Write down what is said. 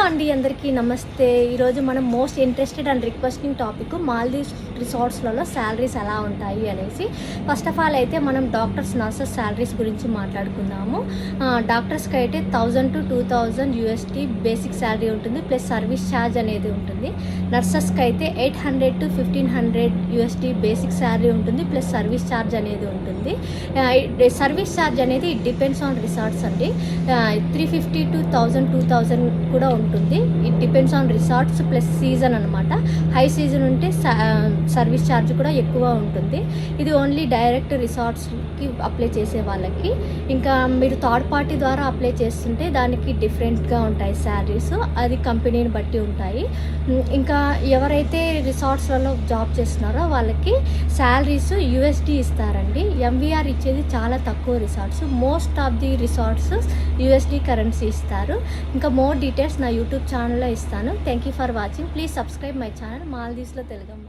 అండి, అందరికీ నమస్తే. ఈరోజు మనం most interested and requesting topic Maldives రిసార్ట్స్లలో శాలరీస్ ఎలా ఉంటాయి అనేసి. ఫస్ట్ ఆఫ్ ఆల్ అయితే మనం డాక్టర్స్ నర్సెస్ శాలరీస్ గురించి మాట్లాడుకుందాము. డాక్టర్స్కి అయితే 1000 to 2000 USD బేసిక్ శాలరీ ఉంటుంది, ప్లస్ సర్వీస్ ఛార్జ్ అనేది ఉంటుంది. నర్సెస్కి అయితే 800 to 1500 USD బేసిక్ శాలరీ ఉంటుంది, ప్లస్ సర్వీస్ ఛార్జ్ అనేది ఉంటుంది. సర్వీస్ ఛార్జ్ అనేది ఇట్ డిపెండ్స్ ఆన్ రిసార్ట్స్ అండి. 350 to 1000 2000 కూడా ఉంటుంది. It depends on resorts plus season అనమాట. హై సీజన్ ఉంటే సర్వీస్ ఛార్జ్ కూడా ఎక్కువ ఉంటుంది. ఇది ఓన్లీ డైరెక్ట్ రిసార్ట్స్కి అప్లై చేసే వాళ్ళకి. ఇంకా మీరు థర్డ్ పార్టీ ద్వారా అప్లై చేస్తుంటే దానికి డిఫరెంట్గా ఉంటాయి శాలరీస్, అది కంపెనీని బట్టి ఉంటాయి. ఇంకా ఎవరైతే రిసార్ట్స్లలో జాబ్ చేస్తున్నారో వాళ్ళకి శాలరీస్ USD ఇస్తారండి. MVR ఇచ్చేది చాలా తక్కువ resorts. Most of the resorts USD currency ఇస్తారు. ఇంకా మోర్ డీటెయిల్స్ నా యూట్యూబ్ ఛానల్లో ఇస్తాను. Thank you for watching. Please subscribe my channel మాల్దీవ్స్లో తెలుగమ్మ.